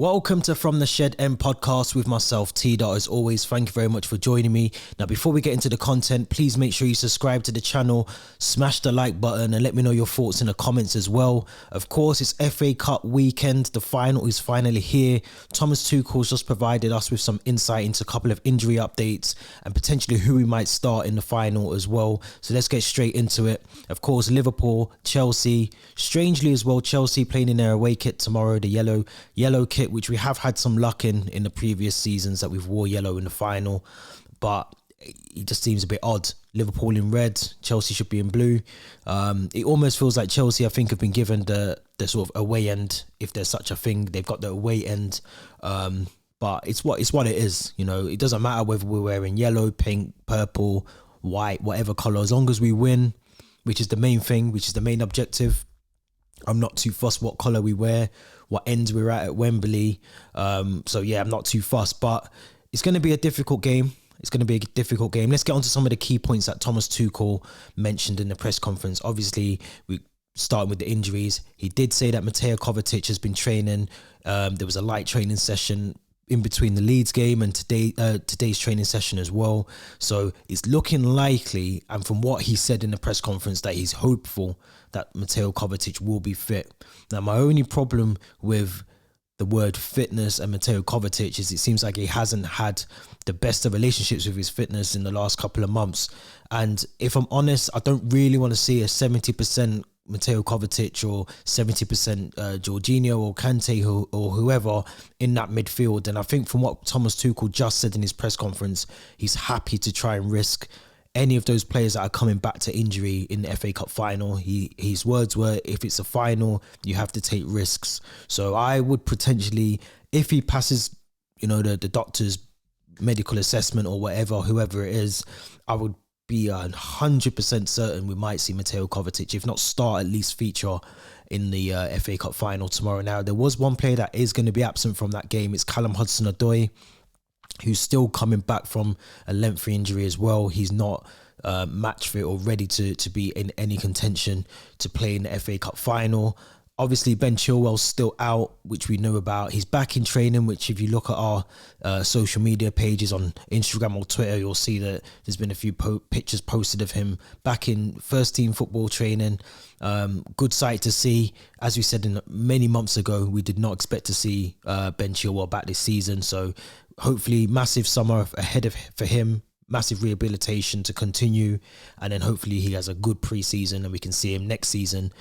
Welcome to From the Shed End podcast with myself, T. As always, thank you very much for joining me. Now, before we get into the content, please make sure you subscribe to the channel, smash the like button, and let me know your thoughts in the comments as well. Of course, it's FA Cup weekend. The final is finally here. Thomas Tuchel's just provided us with some insight into a couple of injury updates and potentially who we might start in the final as well. So let's get straight into it. Of course, Liverpool, Chelsea. Strangely as well, Chelsea playing in their away kit tomorrow, the yellow kit, which we have had some luck in the previous seasons that we've wore yellow in the final, but it just seems a bit odd. Liverpool in red, Chelsea should be in blue. It almost feels like Chelsea, I think, have been given the sort of away end, if there's such a thing. They've got the away end, but it's what it is. You know, it doesn't matter whether we're wearing yellow, pink, purple, white, whatever colour, as long as we win, which is the main thing, which is the main objective. I'm not too fussed what colour we wear, what ends we're at Wembley. So yeah, I'm not too fussed, but it's going to be a difficult game. Let's get on to some of the key points that Thomas Tuchel mentioned in the press conference. Obviously, we starting with the injuries. He did say that Mateo Kovacic has been training. There was a light training session in between the Leeds game and today's training session as well. So it's looking likely, and from what he said in the press conference, that he's hopeful that Mateo Kovacic will be fit. Now, my only problem with the word fitness and Mateo Kovacic is it seems like he hasn't had the best of relationships with his fitness in the last couple of months. And if I'm honest, I don't really want to see a 70% Mateo Kovacic or 70% Jorginho or Kante or whoever in that midfield. And I think from what Thomas Tuchel just said in his press conference, he's happy to try and risk any of those players that are coming back to injury in the FA Cup final. His words were, if it's a final, you have to take risks. So I would potentially, if he passes, the doctor's medical assessment or whatever, whoever it is, I would be 100% certain we might see Mateo Kovacic, if not start, at least feature in the FA Cup final tomorrow. Now, there was one player that is going to be absent from that game. It's Callum Hudson Odoi, who's still coming back from a lengthy injury as well. He's not match fit or ready to be in any contention to play in the FA Cup final. Obviously, Ben Chilwell's still out, which we know about. He's back in training, which if you look at our social media pages on Instagram or Twitter, you'll see that there's been a few pictures posted of him back in first team football training. Good sight to see. As we said many months ago, we did not expect to see Ben Chilwell back this season. So hopefully massive summer ahead for him. Massive rehabilitation to continue. And then hopefully he has a good pre-season and we can see him next season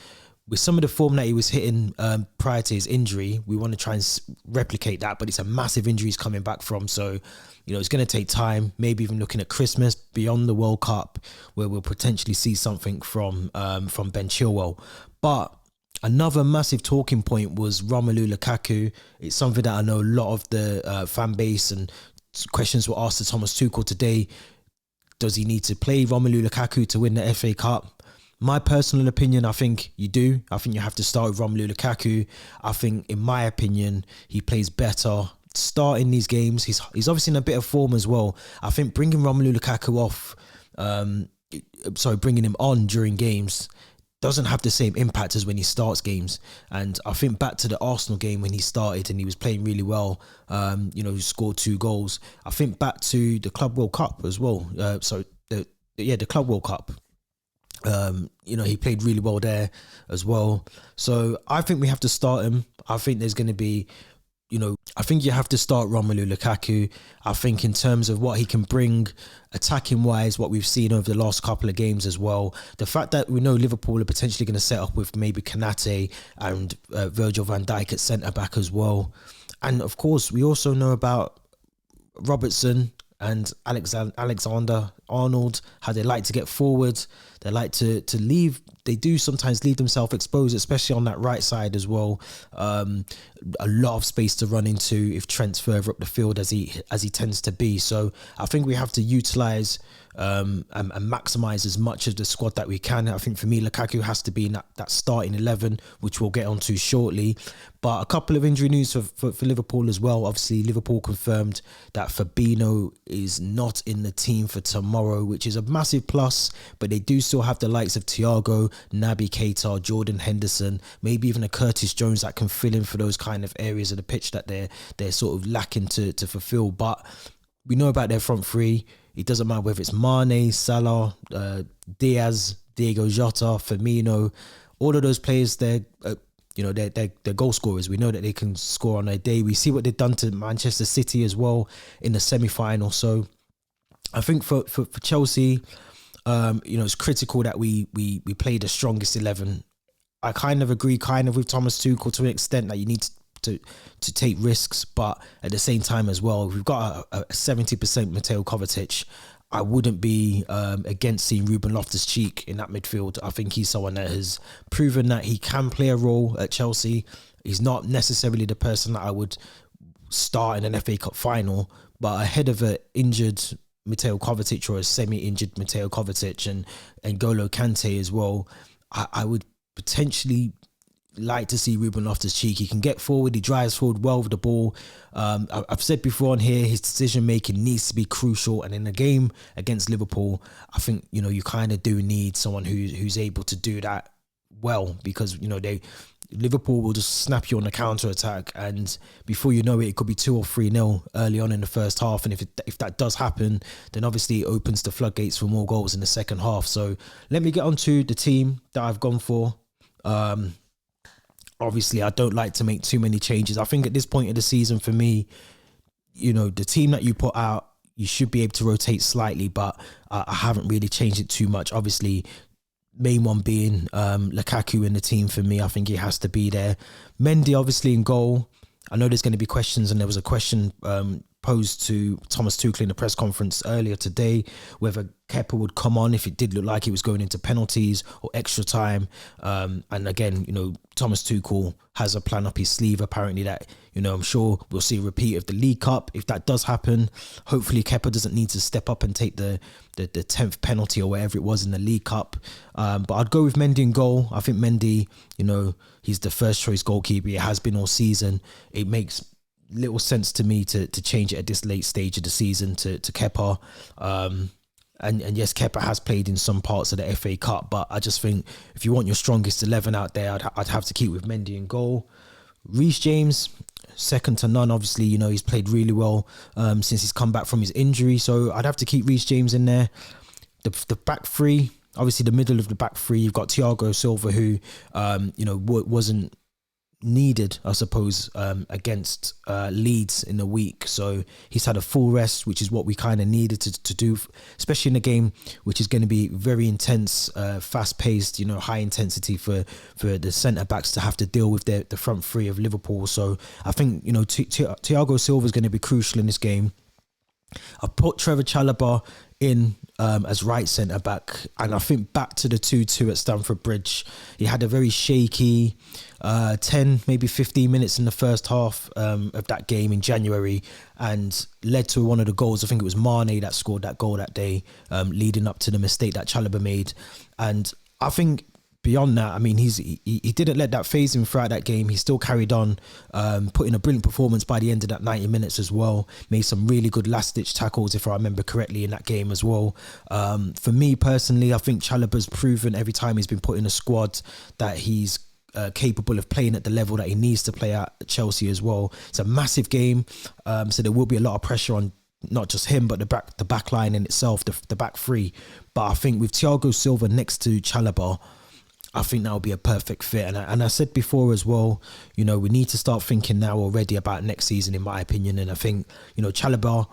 with some of the form that he was hitting prior to his injury. We want to try and replicate that, but it's a massive injury he's coming back from. So, it's going to take time, maybe even looking at Christmas beyond the World Cup, where we'll potentially see something from Ben Chilwell. But another massive talking point was Romelu Lukaku. It's something that I know a lot of the fan base and questions were asked to Thomas Tuchel today. Does he need to play Romelu Lukaku to win the FA Cup? My personal opinion, I think you do. I think you have to start with Romelu Lukaku. I think, in my opinion, he plays better starting these games. He's obviously in a bit of form as well. I think bringing Romelu Lukaku bringing him on during games doesn't have the same impact as when he starts games. And I think back to the Arsenal game when he started and he was playing really well, he scored 2 goals. I think back to the Club World Cup as well. The Club World Cup. He played really well there as well. So I think we have to start him. I think there's going to be, I think you have to start Romelu Lukaku. I think in terms of what he can bring attacking wise, what we've seen over the last couple of games as well, the fact that we know Liverpool are potentially going to set up with maybe Konate and Virgil van Dijk at centre back as well. And of course, we also know about Robertson and Alexander-Arnold, how they like to get forward. They like to leave. They do sometimes leave themselves exposed, especially on that right side as well. A lot of space to run into if Trent's further up the field as he tends to be. So I think we have to utilise and maximise as much of the squad that we can. I think for me, Lukaku has to be in that starting 11, which we'll get onto shortly. But a couple of injury news for Liverpool as well. Obviously, Liverpool confirmed that Fabinho is not in the team for tomorrow. tomorrow, which is a massive plus, but they do still have the likes of Thiago, Naby Keita, Jordan Henderson, maybe even a Curtis Jones that can fill in for those kind of areas of the pitch that they're sort of lacking to fulfill. But we know about their front three. It doesn't matter whether it's Mane, Salah, Diaz, Diego Jota, Firmino, all of those players, they're goal scorers. We know that they can score on their day. We see what they've done to Manchester City as well in the semi-final. So I think for Chelsea, it's critical that we play the strongest 11. I kind of agree with Thomas Tuchel to an extent that you need to take risks, but at the same time as well, we've got a 70% Mateo Kovacic. I wouldn't be against seeing Ruben Loftus-Cheek in that midfield. I think he's someone that has proven that he can play a role at Chelsea. He's not necessarily the person that I would start in an FA Cup final, but ahead of an injured Mateo Kovacic or a semi-injured Mateo Kovacic and N'Golo Kante as well, I would potentially like to see Ruben Loftus-Cheek. He can get forward, he drives forward well with the ball. I've said before on here, his decision making needs to be crucial, and in a game against Liverpool, I think you kind of do need someone who's able to do that well, because Liverpool will just snap you on the counter attack, and before you know it, it could be 2 or 3-0 early on in the first half. And if that does happen, then obviously it opens the floodgates for more goals in the second half. So let me get on to the team that I've gone for. Obviously, I don't like to make too many changes. I think at this point of the season, for me, the team that you put out, you should be able to rotate slightly, but I haven't really changed it too much. Obviously, main one being Lukaku in the team for me. I think he has to be there. Mendy, obviously, in goal. I know there's going to be questions, and there was a question posed to Thomas Tuchel in the press conference earlier today, whether Kepa would come on if it did look like he was going into penalties or extra time. And again, Thomas Tuchel has a plan up his sleeve, apparently, that, I'm sure we'll see a repeat of the League Cup. If that does happen, hopefully Kepa doesn't need to step up and take the 10th penalty or whatever it was in the League Cup. But I'd go with Mendy in goal. I think Mendy, he's the first choice goalkeeper. He has been all season. It makes little sense to me to change it at this late stage of the season to Kepa. And yes, Kepa has played in some parts of the FA Cup, but I just think if you want your strongest 11 out there, I'd have to keep with Mendy in goal. Reece James, second to none. Obviously, he's played really well since he's come back from his injury, so I'd have to keep Reece James in there. The back three, obviously the middle of the back three, you've got Thiago Silva, who wasn't needed, I suppose, against Leeds in the week. So he's had a full rest, which is what we kind of needed to do, especially in a game which is going to be very intense, fast-paced, high intensity for the centre-backs to have to deal with the front three of Liverpool. So I think, Thiago Silva is going to be crucial in this game. I've put Trevor Chalobah in as right centre back, and I think back to the 2-2 at Stamford Bridge, he had a very shaky 10, maybe 15 minutes in the first half of that game in January, and led to one of the goals. I think it was Mane that scored that goal that day, leading up to the mistake that Chalobah made. And I think beyond that, I mean, he didn't let that phase him throughout that game. He still carried on, put in a brilliant performance by the end of that 90 minutes as well. Made some really good last-ditch tackles, if I remember correctly, in that game as well. For me personally, I think Chalobah's proven every time he's been put in a squad that he's capable of playing at the level that he needs to play at Chelsea as well. It's a massive game, so there will be a lot of pressure on not just him, but the back line in itself, the back three. But I think with Thiago Silva next to Chalobah, I think that would be a perfect fit. And I said before as well, we need to start thinking now already about next season, in my opinion. And I think, Chalobah,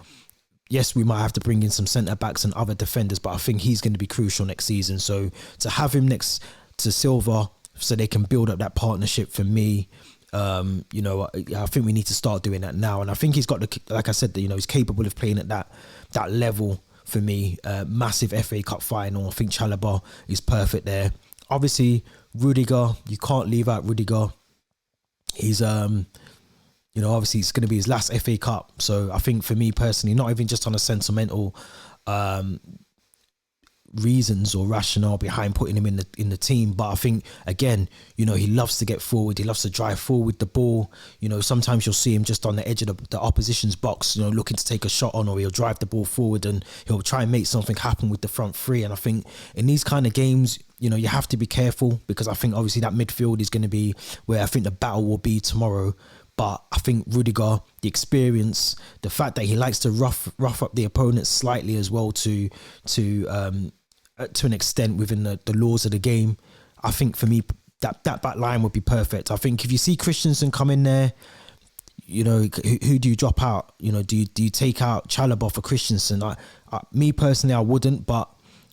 yes, we might have to bring in some centre-backs and other defenders, but I think he's going to be crucial next season. So to have him next to Silva so they can build up that partnership, for me, I think we need to start doing that now. And I think he's got, like I said, he's capable of playing at that level for me. Massive FA Cup final. I think Chalobah is perfect there. Obviously, Rudiger, you can't leave out Rudiger. He's, obviously it's going to be his last FA Cup. So I think for me personally, not even just on a sentimental reasons or rationale behind putting him in the team, but I think again, he loves to get forward, he loves to drive forward the ball. Sometimes you'll see him just on the edge of the opposition's box, looking to take a shot on, or he'll drive the ball forward and he'll try and make something happen with the front three. And I think in these kind of games, you have to be careful, because I think obviously that midfield is going to be where I think the battle will be tomorrow. But I think Rudiger, the experience, the fact that he likes to rough up the opponent slightly as well to an extent within the laws of the game, I think for me that back line would be perfect. I think if you see Christensen come in there, who do you drop out? Do you take out Chalobah for Christensen? Me personally, I wouldn't, but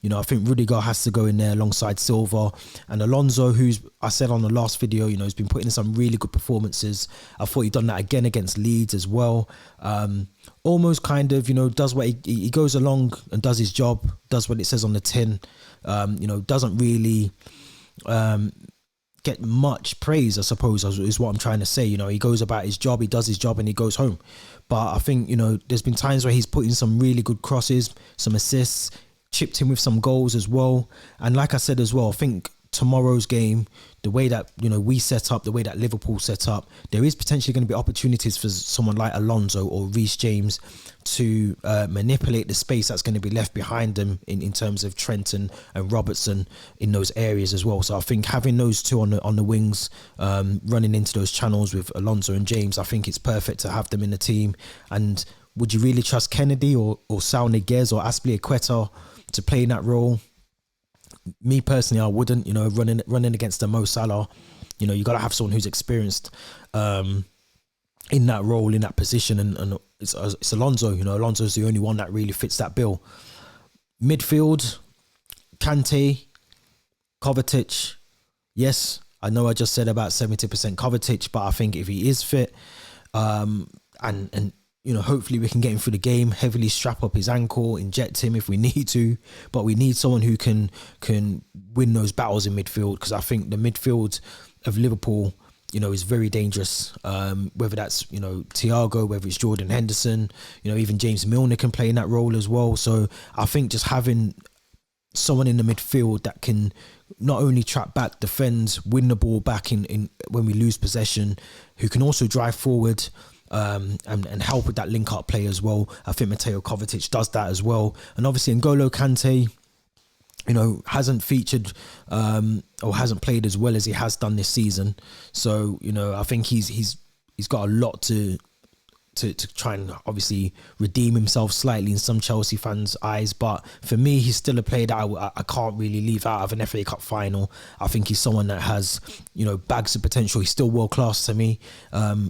I think Rudiger has to go in there alongside Silva and Alonso, who's, I said on the last video, has been putting in some really good performances. I thought he'd done that again against Leeds as well. Almost kind of, does what he goes along and does his job, does what it says on the tin. Doesn't really get much praise, I suppose, is what I'm trying to say. He goes about his job, he does his job, and he goes home. But I think, there's been times where he's put in some really good crosses, some assists, chipped in with some goals as well. And like I said as well, I think tomorrow's game, the way that we set up, the way that Liverpool set up, there is potentially going to be opportunities for someone like Alonso or Reece James to manipulate the space that's going to be left behind them in terms of Trent and Robertson in those areas as well. So I think having those two on the wings, running into those channels with Alonso and James, I think it's perfect to have them in the team. And would you really trust Kennedy or Saul Niguez or Azpilicueta to play in that role? Me personally, I wouldn't. Running against the Mo Salah, you got to have someone who's experienced in that role, in that position, and it's Alonso. Alonso's the only one that really fits that bill. Midfield, Kante, Kovacic. Yes, I know I just said about 70% Kovacic, but I think if he is fit, and hopefully we can get him through the game, heavily strap up his ankle, inject him if we need to. But we need someone who can win those battles in midfield, because I think the midfield of Liverpool, is very dangerous. Whether that's, Thiago, whether it's Jordan Henderson, even James Milner can play in that role as well. So I think just having someone in the midfield that can not only track back, defend, win the ball back in when we lose possession, who can also drive forward, and help with that link up play as well. I think Mateo Kovacic does that as well. And obviously N'Golo Kante, hasn't featured or hasn't played as well as he has done this season. So, I think he's got a lot to try and obviously redeem himself slightly in some Chelsea fans' eyes. But for me, he's still a player that I can't really leave out of an FA Cup final. I think he's someone that has, bags of potential. He's still world class to me.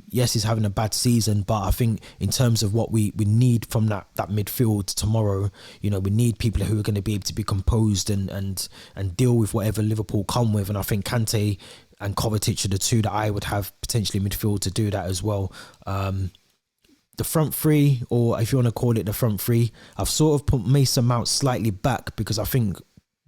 Yes, he's having a bad season, but I think in terms of what we need from that midfield tomorrow, we need people who are going to be able to be composed and deal with whatever Liverpool come with. And I think Kante and Kovacic are the two that I would have potentially midfield to do that as well. The front three, or if you want to call it the front three, I've sort of put Mason Mount slightly back, because I think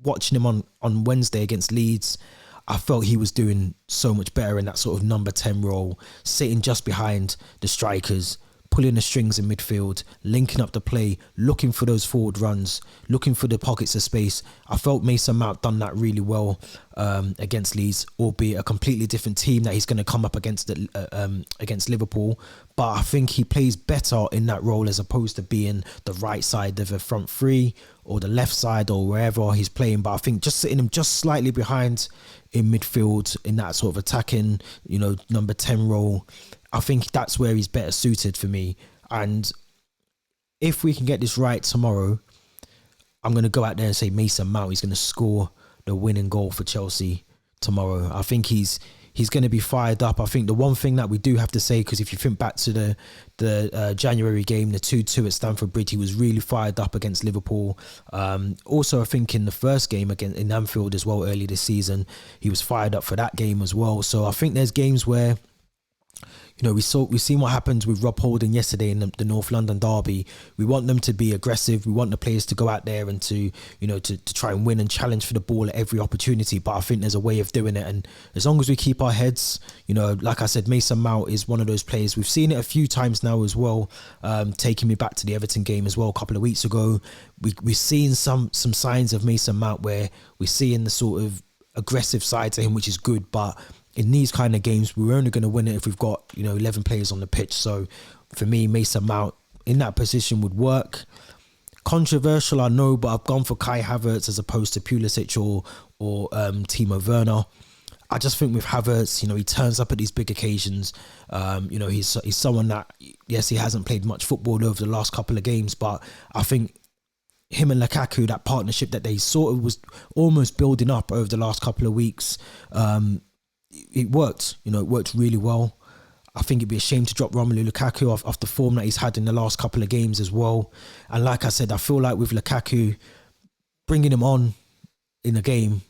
watching him on Wednesday against Leeds, I felt he was doing so much better in that sort of number 10 role, sitting just behind the strikers, pulling the strings in midfield, linking up the play, looking for those forward runs, looking for the pockets of space. I felt Mason Mount done that really well against Leeds, albeit a completely different team that he's going to come up against Liverpool. But I think he plays better in that role as opposed to being the right side of a front three or the left side or wherever he's playing. But I think just sitting him just slightly behind in midfield in that sort of attacking, number 10 role, I think that's where he's better suited for me. And if we can get this right tomorrow, I'm going to go out there and say Mason Mount is going to score the winning goal for Chelsea tomorrow. I think he's going to be fired up. I think the one thing that we do have to say, because if you think back to the January game, the 2-2 at Stamford Bridge, he was really fired up against Liverpool. Also, I think in the first game in Anfield as well early this season, he was fired up for that game as well. So I think there's games where we've seen what happened with Rob Holding yesterday in the North London derby. We want them to be aggressive. We want the players to go out there and to try and win and challenge for the ball at every opportunity. But I think there's a way of doing it, and as long as we keep our heads, like I said, Mason Mount is one of those players. We've seen it a few times now as well. Taking me back to the Everton game as well a couple of weeks ago, we've seen some signs of Mason Mount where we're seeing the sort of aggressive side to him, which is good, but in these kind of games, we're only going to win it if we've got 11 players on the pitch. So for me, Mason Mount in that position would work. Controversial, I know, but I've gone for Kai Havertz as opposed to Pulisic or Timo Werner. I just think with Havertz, he turns up at these big occasions. He's someone that, yes, he hasn't played much football over the last couple of games, but I think him and Lukaku, that partnership that they sort of was almost building up over the last couple of weeks, it worked. It worked really well. I think it'd be a shame to drop Romelu Lukaku off the form that he's had in the last couple of games as well. And like I said, I feel like with Lukaku, bringing him on in a game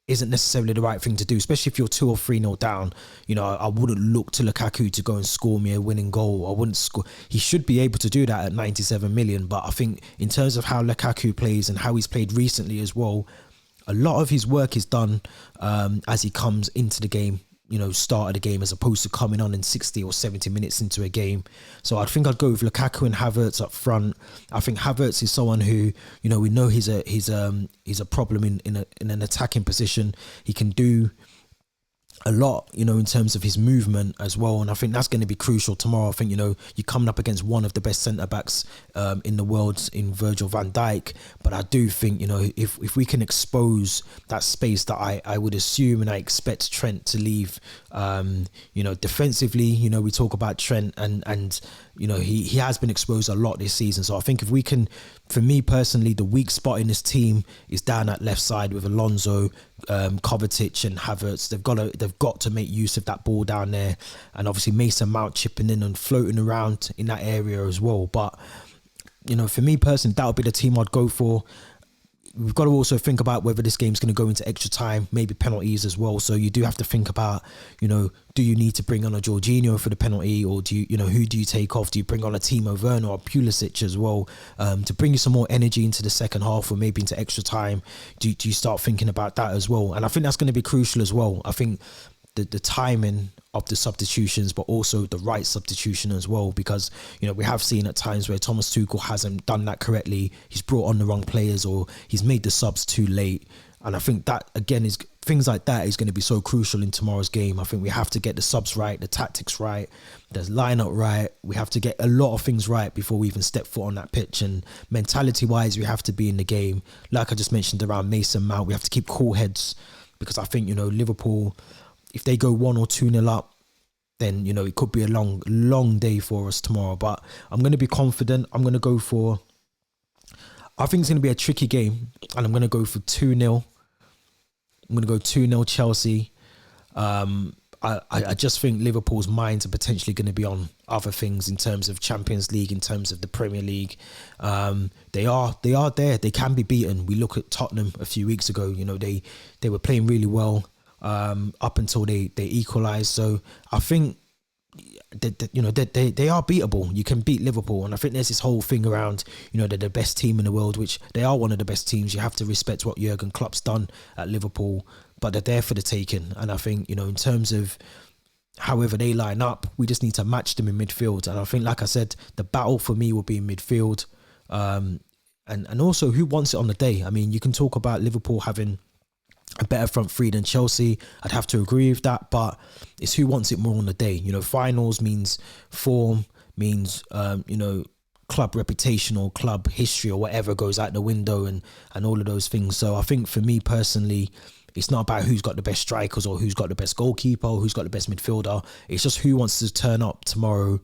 isn't necessarily the right thing to do, especially if you're 2 or 3-0 down. I wouldn't look to Lukaku to go and score me a winning goal. I wouldn't score. He should be able to do that at 97 million. But I think in terms of how Lukaku plays and how he's played recently as well, a lot of his work is done as he comes into the game, start of the game, as opposed to coming on in 60 or 70 minutes into a game. So I think I'd go with Lukaku and Havertz up front. I think Havertz is someone who, we know he's a problem in an attacking position. He can do a lot, in terms of his movement as well, and I think that's going to be crucial tomorrow. I think you're coming up against one of the best centre backs in the world in Virgil van Dijk, but I do think if we can expose that space that I would assume and I expect Trent to leave, defensively, we talk about Trent and he has been exposed a lot this season. So I think if we can, for me personally, the weak spot in this team is down that left side with Alonso, Kovacic and Havertz. They've got to make use of that ball down there, and obviously Mason Mount chipping in and floating around in that area as well. But for me personally, that would be the team I'd go for. We've got to also think about whether this game's going to go into extra time, maybe penalties as well. So you do have to think about, do you need to bring on a Jorginho for the penalty, or do you, who do you take off? Do you bring on a Timo Werner or Pulisic as well to bring you some more energy into the second half, or maybe into extra time? Do you start thinking about that as well? And I think that's going to be crucial as well. I think the timing of the substitutions, but also the right substitution as well, because we have seen at times where Thomas Tuchel hasn't done that correctly. He's brought on the wrong players, or he's made the subs too late. And I think that again is things like that is going to be so crucial in tomorrow's game. I think we have to get the subs right, the tactics right, the lineup right. We have to get a lot of things right before we even step foot on that pitch. And mentality wise, we have to be in the game. Like I just mentioned around Mason Mount, we have to keep cool heads, because I think Liverpool, if they go 1 or 2-0 up, then it could be a long day for us tomorrow. But I'm going to be confident. I'm going to go for, I think it's going to be a tricky game, and I'm going to go for 2-0. I'm going to go 2-0 Chelsea. I just think Liverpool's minds are potentially going to be on other things in terms of Champions League, in terms of the Premier League. They are there. They can be beaten. We look at Tottenham a few weeks ago. They were playing really well up until they equalised. So I think they are beatable. You can beat Liverpool, and I think there's this whole thing around they're the best team in the world, which they are one of the best teams. You have to respect what Jurgen Klopp's done at Liverpool, but they're there for the taking. And I think in terms of however they line up, we just need to match them in midfield. And I think, like I said, the battle for me will be in midfield, and also who wants it on the day. I mean, you can talk about Liverpool having a better front three than Chelsea. I'd have to agree with that, but it's who wants it more on the day. Finals means form, means club reputation or club history or whatever goes out the window, and all of those things. So I think for me personally, it's not about who's got the best strikers or who's got the best goalkeeper or who's got the best midfielder. It's just who wants to turn up tomorrow,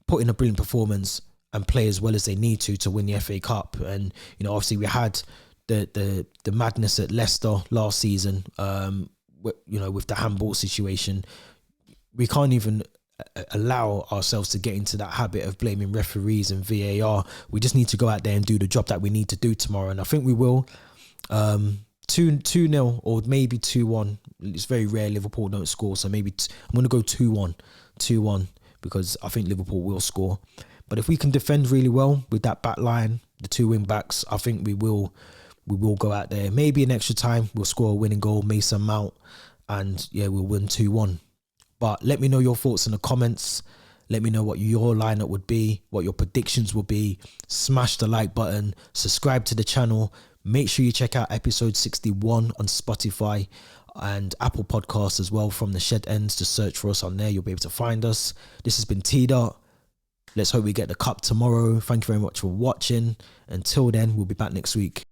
put in a brilliant performance, and play as well as they need to win the FA Cup. And obviously we had the madness at Leicester last season, with the handball situation. We can't even allow ourselves to get into that habit of blaming referees and VAR. We just need to go out there and do the job that we need to do tomorrow, and I think we will. 2 nil or maybe 2-1. It's very rare Liverpool don't score, so maybe I'm gonna go 2-1, because I think Liverpool will score. But if we can defend really well with that back line, the 2 wing backs, I think we will go out there. Maybe in extra time we'll score a winning goal, Mason Mount, and yeah, we'll win 2-1. But let me know your thoughts in the comments. Let me know what your lineup would be, what your predictions will be. Smash the like button, subscribe to the channel. Make sure you check out episode 61 on Spotify and Apple Podcasts as well, from the Shed Ends. To search for us on there, you'll be able to find us. This has been T-Dot. Let's hope we get the cup tomorrow. Thank you very much for watching. Until then, we'll be back next week.